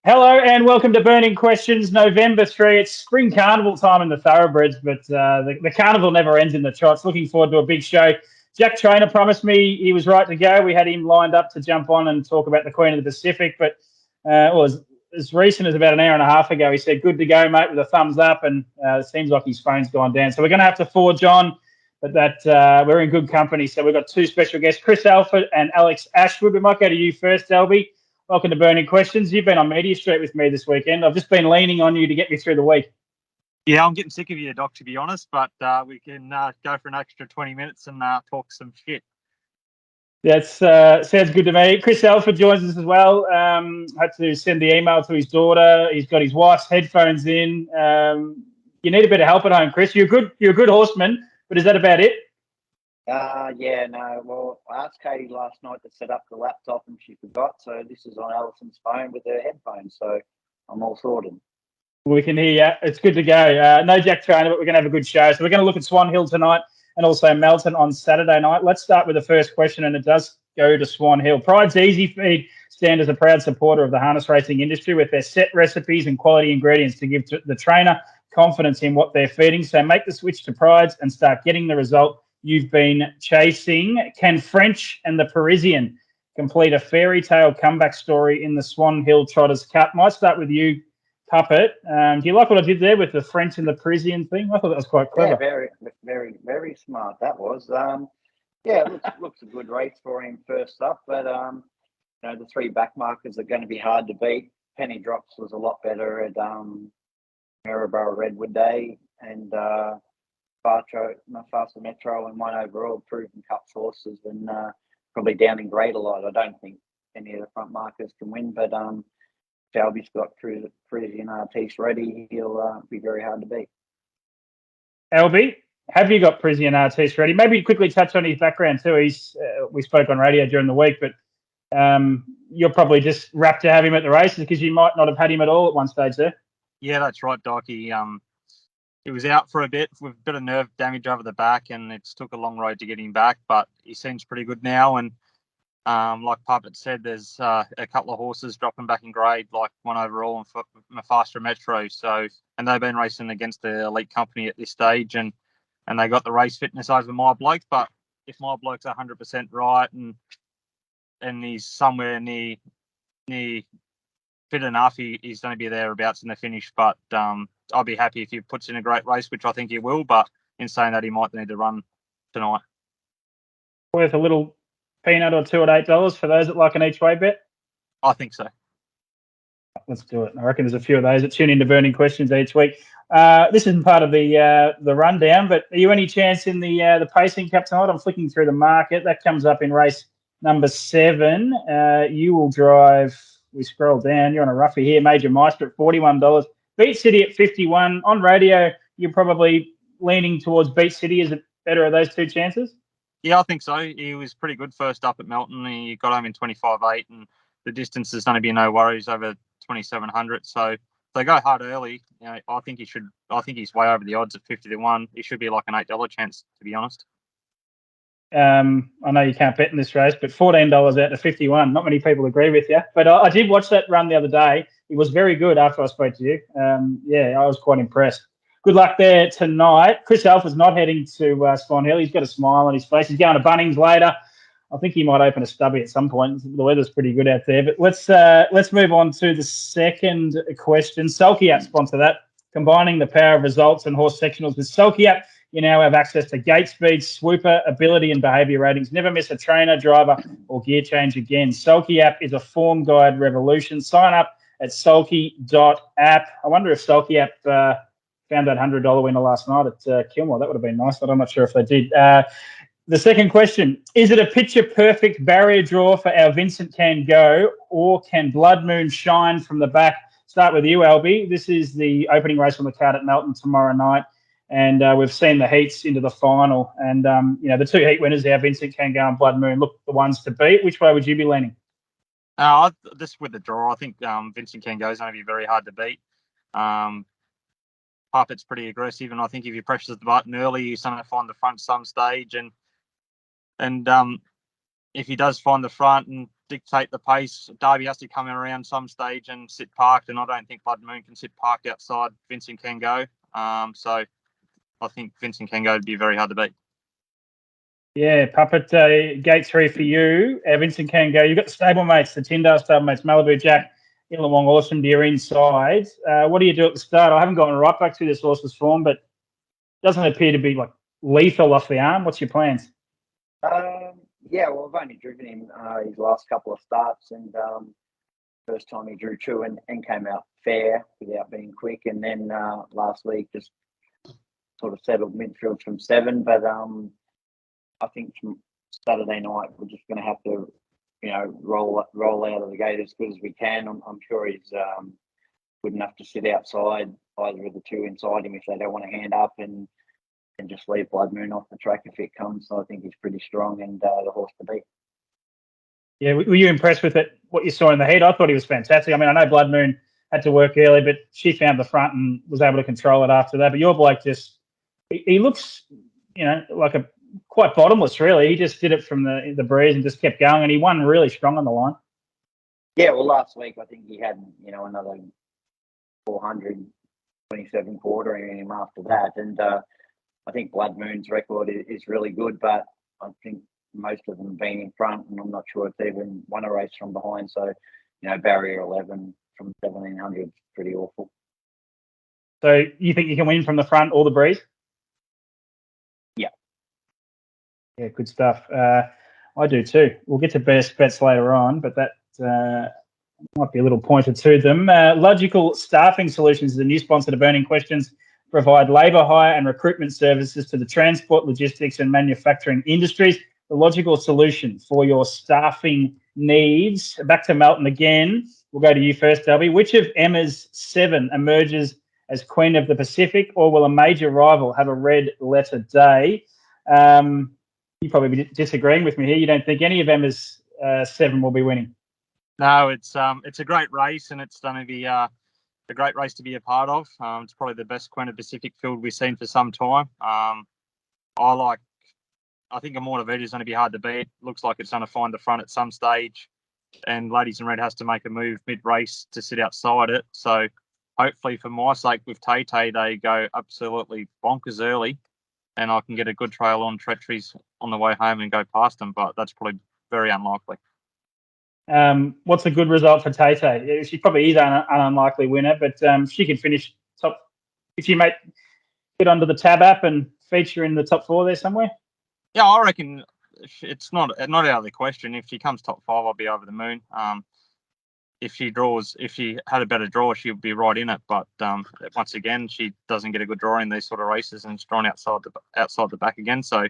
Hello and welcome to Burning Questions, November 3. It's spring carnival time in the thoroughbreds, but the carnival never ends in the trots. Looking forward to a big show. Jack Trainer promised me he was right to go. We had him lined up to jump on and talk about the Queen of the Pacific, but as recent as about an hour and a half ago, he said, good to go, mate, with a thumbs up, and it seems like his phone's gone down. So we're going to have to forge on, but we're in good company. So we've got two special guests, Chris Alford and Alex Ashwood. We might go to you first, Albie. Welcome to Burning Questions. You've been on Media Street with me this weekend. I've just been leaning on you to get me through the week. Yeah, I'm getting sick of you, Doc, to be honest, but we can go for an extra 20 minutes and talk some shit. That sounds good to me. Chris Alford joins us as well. Had to send the email to his daughter. He's got his wife's headphones in. You need a bit of help at home, Chris. You're a good horseman, but is that about it? Well, I asked Katie last night to set up the laptop and she forgot. So this is on Alison's phone with her headphones. So I'm all sorted. We can hear you. It's good to go. No Jack Trainer, but we're going to have a good show. So we're going to look at Swan Hill tonight and also Melton on Saturday night. Let's start with the first question, and it does go to Swan Hill. Pride's Easy Feed stand as a proud supporter of the harness racing industry with their set recipes and quality ingredients to give the trainer confidence in what they're feeding. So make the switch to Pride's and start getting the result you've been chasing. Can French and the Parisian complete a fairy tale comeback story in the Swan Hill Trotters Cup? Might start with you, Puppet. Do you like what I did there with the French and the Parisian thing? I thought that was quite clever. Yeah, very, very, very smart. That was. It looks a good race for him first up, but the three back markers are going to be hard to beat. Penny Drops was a lot better at Maryborough Redwood Day, and Faster Metro and One Overall proven cup horses, and probably down in grade a lot. I don't think any of the front markers can win, but Shelby's got Parisian Artiste ready. He'll be very hard to beat. Albie, have you got Parisian Artiste ready? Maybe quickly touch on his background too. We spoke on radio during the week, but you're probably just rapt to have him at the races because you might not have had him at all at one stage there. Yeah, that's right, Doc. He was out for a bit with a bit of nerve damage over the back, and it took a long road to get him back, but he seems pretty good now. And like Puppet said, there's a couple of horses dropping back in grade, like One Overall and Faster Metro. So, and they've been racing against the elite company at this stage, and they got the race fitness over My Bloke. But if My Bloke's 100% right and he's somewhere near fit enough, he's going to be thereabouts in the finish. But I'll be happy if he puts in a great race, which I think he will. But in saying that, he might need to run tonight. Worth a little peanut or two at $8 for those that like an each way bet? I think so. Let's do it. I reckon there's a few of those that tune into Burning Questions each week. This isn't part of the rundown, but are you any chance in the Pacing Cup tonight? I'm flicking through the market. That comes up in race number 7. You will drive. We scroll down. You're on a roughie here. Major Meister at $41. Beat City at 51. On radio, you're probably leaning towards Beat City. Is it better of those two chances? Yeah, I think so. He was pretty good first up at Melton. He got home in 25.8, and the distance is going to be no worries over 2,700. So if they go hard early, I think he should. I think he's way over the odds at 50-1. He should be like an $8 chance, to be honest. I know you can't bet in this race, but $14 out to 51. Not many people agree with you, but I did watch that run the other day. It was very good after I spoke to you. I was quite impressed. Good luck there tonight. Chris Alford's not heading to Swan Hill. He's got a smile on his face. He's going to Bunnings later. I think he might open a stubby at some point. The weather's pretty good out there. But let's move on to the second question. Sulky App sponsor that. Combining the power of results and horse sectionals with Sulky App, you now have access to gate speed, swooper, ability, and behaviour ratings. Never miss a trainer, driver, or gear change again. Sulky App is a form guide revolution. Sign up at sulky.app. I wonder if Sulky App found that $100 winner last night at Kilmore. That would have been nice, but I'm not sure if they did. The second question, is it a picture-perfect barrier draw for our Vincent Can Go, or can Blood Moon shine from the back? Start with you, Albie. This is the opening race on the card at Melton tomorrow night, and we've seen the heats into the final. And, the two heat winners, our Vincent Can Go and Blood Moon, look the ones to beat. Which way would you be leaning? Just with the draw, I think Vincent Can Go is going to be very hard to beat. Puppet's pretty aggressive, and I think if he presses the button early, he's going to find the front some stage. And if he does find the front and dictate the pace. Derby has to come in around some stage and sit parked, and I don't think Blood Moon can sit parked outside Vincent Can Go. So I think Vincent Can Go would be very hard to beat. Yeah, Puppet, gate 3 for you. Vincent Can Go. You've got the stablemates, the Tyndale stablemates, Malibu Jack, Illawong, Awesome Deer inside. What do you do at the start? I haven't gotten right back through this horse's form, but doesn't appear to be like lethal off the arm. What's your plans? Yeah, well, I've only driven him his last couple of starts, and first time he drew 2 and came out fair without being quick, and then last week just sort of settled midfield from 7. But I think from Saturday night we're just going to have to, roll out of the gate as good as we can. I'm sure he's good enough to sit outside either of the 2 inside him if they don't want to hand up, and just leave Blood Moon off the track if it comes. So I think he's pretty strong and the horse to beat. Yeah, were you impressed with it? What you saw in the heat? I thought he was fantastic. I mean, I know Blood Moon had to work early, but she found the front and was able to control it after that. But your bloke he looks, like a quite bottomless, really. He just did it from the breeze and just kept going, and he won really strong on the line. Yeah, well, last week I think he had, another 427 quartering in him after that, and I think Blood Moon's record is really good, but I think most of them have been in front, and I'm not sure it's even won a race from behind. So, barrier 11 from 1700 is pretty awful. So you think you can win from the front or the breeze? Yeah. Yeah, good stuff. I do too. We'll get to best bets later on, but that might be a little pointer to them. Logical Staffing Solutions is a new sponsor to Burning Questions. Provide labour hire and recruitment services to the transport, logistics and manufacturing industries. The logical solution for your staffing needs. Back to Melton again. We'll go to you first, Delby. Which of Emma's 7 emerges as Queen of the Pacific, or will a major rival have a red letter day? You probably be disagreeing with me here. You don't think any of Emma's 7 will be winning? No, it's a great race, and it's going to be a great race to be a part of. It's probably the best Queen of Pacific field we've seen for some time. I think Amorta Vita is going to be hard to beat. Looks like it's going to find the front at some stage, and Ladies in Red has to make a move mid-race to sit outside it. So hopefully for my sake with Tay-Tay, they go absolutely bonkers early, and I can get a good trail on Treacheries on the way home and go past them, but that's probably very unlikely. What's a good result for Tay-Tay? She probably is an unlikely winner, but she could finish top. If you get onto the Tab app and feature in the top 4 there somewhere. Yeah, I reckon it's not out of the question. If she comes top 5, I'll be over the moon. If she had a better draw, she would be right in it. But once again, she doesn't get a good draw in these sort of races, and it's drawn outside the back again. So,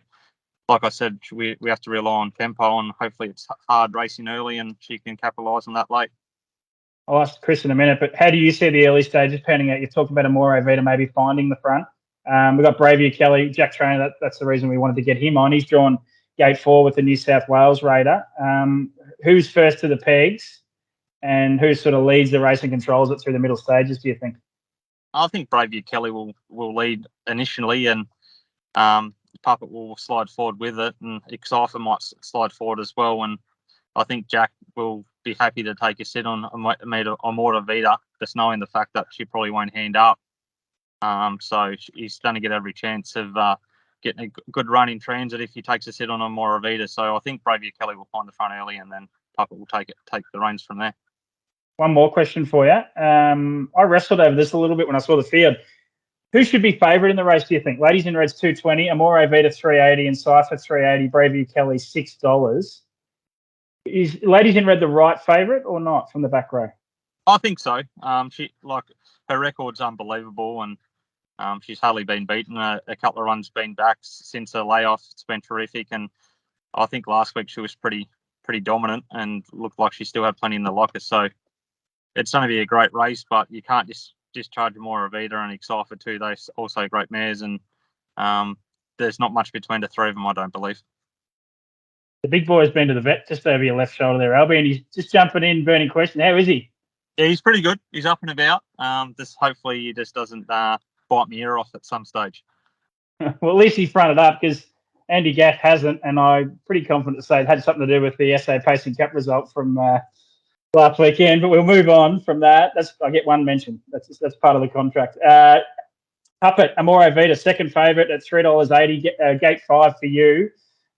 like I said, we have to rely on tempo, and hopefully it's hard racing early, and she can capitalise on that late. I'll ask Chris in a minute, but how do you see the early stages panning out? You've talked about Amore Vita maybe finding the front. We've got Bravia Kelly, Jack Trainer. That's the reason we wanted to get him on. He's drawn gate 4 with the New South Wales Raider. Who's first to the pegs, and who sort of leads the race and controls it through the middle stages, do you think? I think Bravia Kelly will lead initially, and Puppet will slide forward with it, and Excifer might slide forward as well. And I think Jack will be happy to take a sit on Amorta Vita, just knowing the fact that she probably won't hand up. So he's going to get every chance of getting a good run in transit if he takes a sit on Amorta Vita. So I think Bravia Kelly will find the front early, and then Puppet will take the reins from there. One more question for you. I wrestled over this a little bit when I saw the field. Who should be favourite in the race, do you think? Ladies in Red's $2.20, Amore Vita $3.80, and Cypher $3.80, Bravia Kelly $6. Is Ladies in Red the right favourite or not from the back row? I think so. Her record's unbelievable, and she's hardly been beaten. A couple of runs been back since her layoff. It's been terrific, and I think last week she was pretty dominant and looked like she still had plenty in the locker. So it's going to be a great race, but you can't just discharge Amora Vita and Excifer too. They're also great mares, and there's not much between the 3 of them, I don't believe. The big boy's been to the vet just over your left shoulder there, Albie, and he's just jumping in, burning question. How is he? Yeah, he's pretty good. He's up and about. Hopefully he just doesn't bite my ear off at some stage. Well, at least he fronted up, because Andy Gaff hasn't, and I'm pretty confident to say it had something to do with the SA Pacing Cup result from last weekend. But we'll move on from that. I get one mention. That's part of the contract. Puppet, Amore Vita, second favourite at $3.80, gate 5 for you.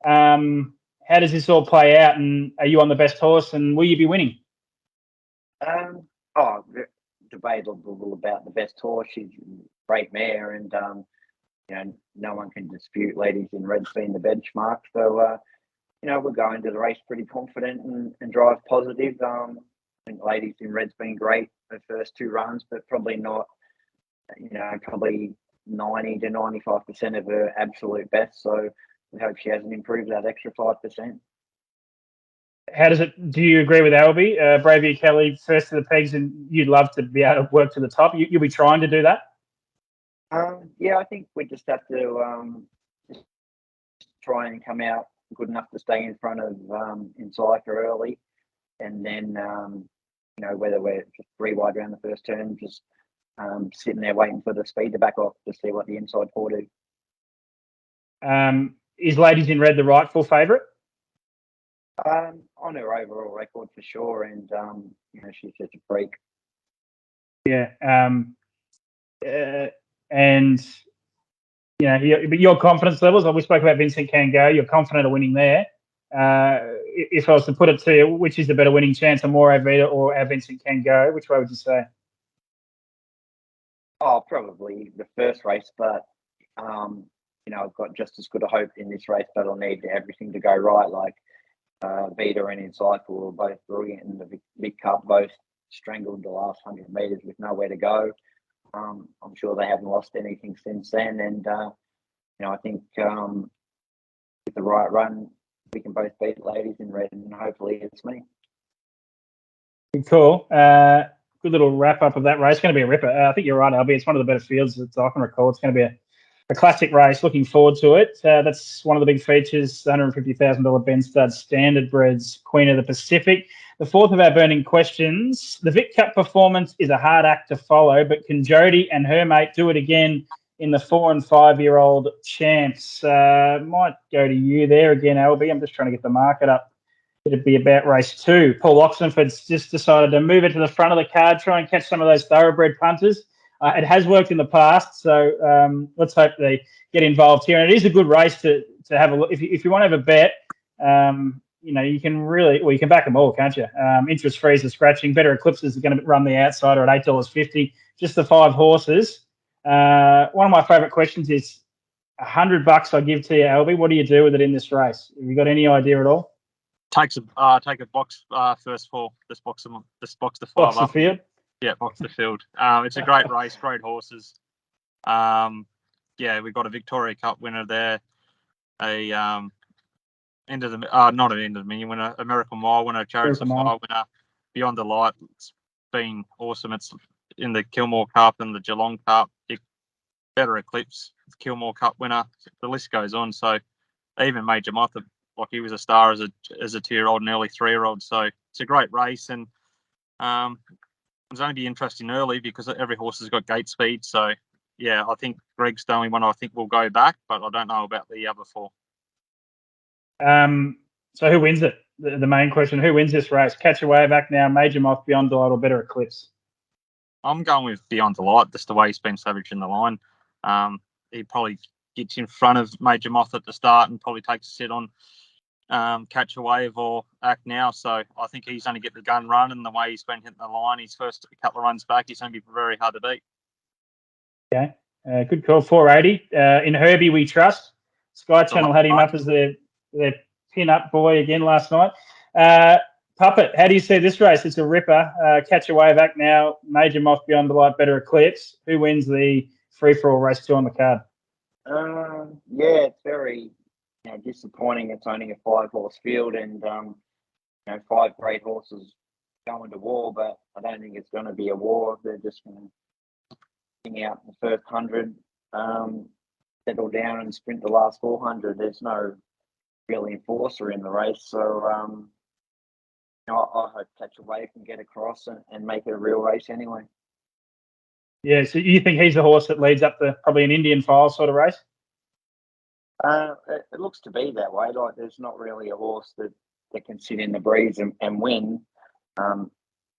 How does this all play out, and are you on the best horse, and will you be winning? Debatable about the best horse. She's a great mare, and no one can dispute Ladies in Red's been the benchmark. So we're going to the race pretty confident and drive positive. I think Ladies in Red's been great the first 2 runs, but probably not. Probably 90 to 95% of her absolute best. So we hope she hasn't improved that extra 5%. How does it? Do you agree with Albie? Bravia Kelly first to the pegs, and you'd love to be able to work to the top. You'll be trying to do that. Yeah, I think we just have to just try and come out good enough to stay in front of Incycle early, and then whether we're just 3 wide around the first turn, just sitting there waiting for the speed to back off to see what the inside 4 do. Is Ladies in Red the rightful favourite? On her overall record for sure, and she's just a freak. Yeah, and but your confidence levels. We spoke about Vincent Can Go. You're confident of winning there. If I was to put it to you, which is the better winning chance, Amore Vita or our Vincent Can Go? Which way would you say? Oh, probably the first race, but I've got just as good a hope in this race, but I'll need everything to go right. Like Vita and Incycle were both brilliant in the big cup, both strangled the last 100 metres with nowhere to go. I'm sure they haven't lost anything since then, and I think with the right run, we can both beat Ladies in Red, and hopefully it's me. Cool. Good little wrap up of that race. It's going to be a ripper. I think you're right, Albie. It's one of the better fields that I can recall. It's going to be a classic race. Looking forward to it. That's one of the big features, the $150,000 Ben Stud Standard Breds Queen of the Pacific. The fourth of our burning questions. The Vic Cup performance is a hard act to follow, but can Jodie and her mate do it again in the 4 and 5-year-old champs? Might go to you there again, Albie. I'm just trying to get the market up. It'd be about race 2. Paul Oxenford's just decided to move it to the front of the card, try and catch some of those thoroughbred punters. It has worked in the past, so let's hope they get involved here. And it is a good race to have a look. If you want to have a bet, you can back them all, can't you? Interest free is scratching. Better Eclipses is going to run the outsider at $8.50. Just the 5 horses. One of my favourite questions is $100 I give to you, Albie. What do you do with it in this race? Have you got any idea at all? Take a box first 4. Just box the 5 box up. The field. Yeah, box the field. It's a great race, great horses. We've got a Victoria Cup winner there, not an end of the minion winner, American Mile winner, Chariots of Fire winner, Beyond the Light. It's been awesome. It's in the Kilmore Cup and the Geelong Cup. Better Eclipse, Kilmore Cup winner. The list goes on. So even Major Moth, like he was a star as a 2-year-old and early 3-year-old. So it's a great race, and it's only be interesting early because every horse has got gate speed. So yeah, I think Greg's the only one I think will go back, but I don't know about the other 4. So who wins it? The main question: who wins this race? Catch a Wave, Act Now, Major Moth, Beyond Delight, or Better Eclipse? I'm going with Beyond Delight. Just the way he's been savage in the line. He probably gets in front of Major Moth at the start and probably takes a sit on Catch a Wave or Act Now. So I think he's going to get the gun run, and the way he's been hitting the line, his first couple of runs back, he's going to be very hard to beat. Okay, good call. 480. In Herbie we trust. Sky Channel had him up as their pin-up boy again last night. Puppet, how do you see this race? It's a ripper. Catch a Wave, Act Now, Major Moth, Beyond the Light, Better Eclipse. Who wins the free-for-all race 2 on the card? It's very disappointing. It's only a 5-horse field, and 5 great horses going to war, but I don't think it's going to be a war. They're just going to hang out in the first 100, settle down and sprint the last 400. There's no real enforcer in the race, so I hope Catch a Wave can get across and make it a real race anyway. Yeah, so you think he's the horse that leads up to probably an Indian file sort of race? It looks to be that way. Like there's not really a horse that can sit in the breeze and win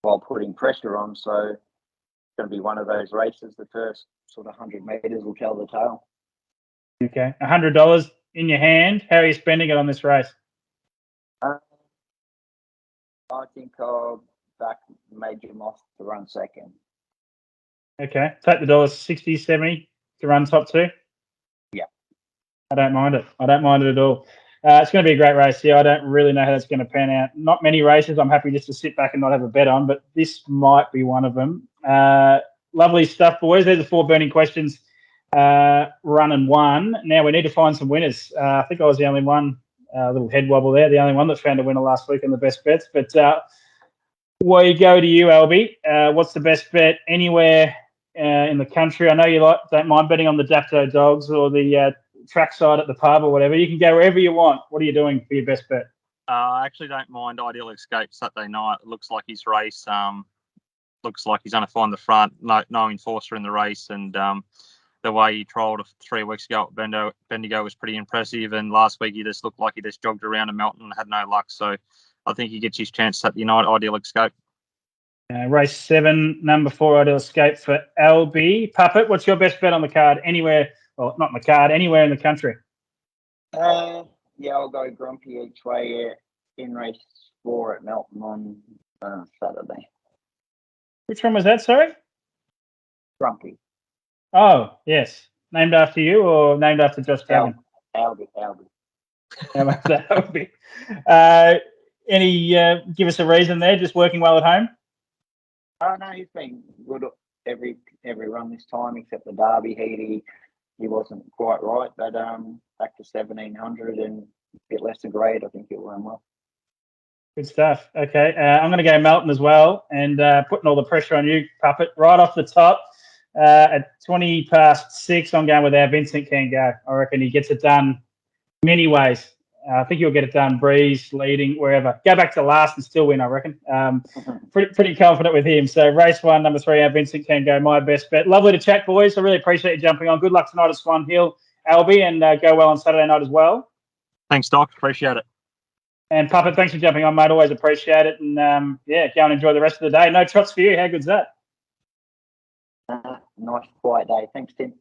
while putting pressure on. So it's going to be one of those races. The first sort of 100 metres will tell the tale. Okay, $100 in your hand. How are you spending it on this race? I think I'll back Major Moth to run second. Okay, take the $60, 70 to run top two. Yeah, I don't mind it. I don't mind it at all. It's going to be a great race. Yeah, I don't really know how that's going to pan out. Not many races I'm happy just to sit back and not have a bet on, but this might be one of them. Lovely stuff, boys. There's the 4 burning questions, run and one. Now we need to find some winners. I think I was the only one, a little head wobble there, the only one that found a winner last week on the best bets. But we go to you, Albie. What's the best bet anywhere in the country? I know you don't mind betting on the Dapto Dogs or the trackside at the pub or whatever. You can go wherever you want. What are you doing for your best bet? I actually don't mind Ideal Escape Saturday night. It looks like his race. Looks like he's going to find the front. No enforcer in the race, and the way he trolled 3 weeks ago at Bendigo was pretty impressive. And last week he just looked like he just jogged around in Melton and had no luck. So I think he gets his chance Saturday night. Ideal Escape. Race 7, number 4, Ideal Escape for LB. Puppet, what's your best bet on the card? Anywhere, well, not on the card, anywhere in the country? Yeah, I'll go Grumpy each way in race 4 at Melton on Saturday. Which one was that, sorry? Grumpy. Oh, yes. Named after you or named after Josh Duggan? Albie. Albie. Give us a reason there, just working well at home? Oh, no, he's been good every run this time, except the Derby heat. He wasn't quite right, but back to 1,700 and a bit less than grade, I think he'll run well. Good stuff. Okay, I'm going to go Melton as well, and putting all the pressure on you, Puppet, right off the top. At 6:20, I'm going with our Vincent Can Go. I reckon he gets it done many ways. I think he'll get it done, breeze, leading, wherever. Go back to last and still win, I reckon. Pretty confident with him. So race 1, number 3, our Vincent Can Go, my best bet. Lovely to chat, boys. I really appreciate you jumping on. Good luck tonight at Swan Hill, Albie, and go well on Saturday night as well. Thanks, Doc. Appreciate it. And Puppet, thanks for jumping on, mate. Always appreciate it. And go and enjoy the rest of the day. No trots for you. How good's that? Nice quiet day. Thanks, Tim.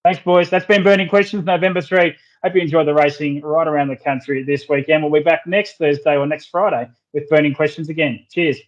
Thanks, boys. That's been Burning Questions, November 3. Hope you enjoyed the racing right around the country this weekend. We'll be back next Thursday or next Friday with Burning Questions again. Cheers.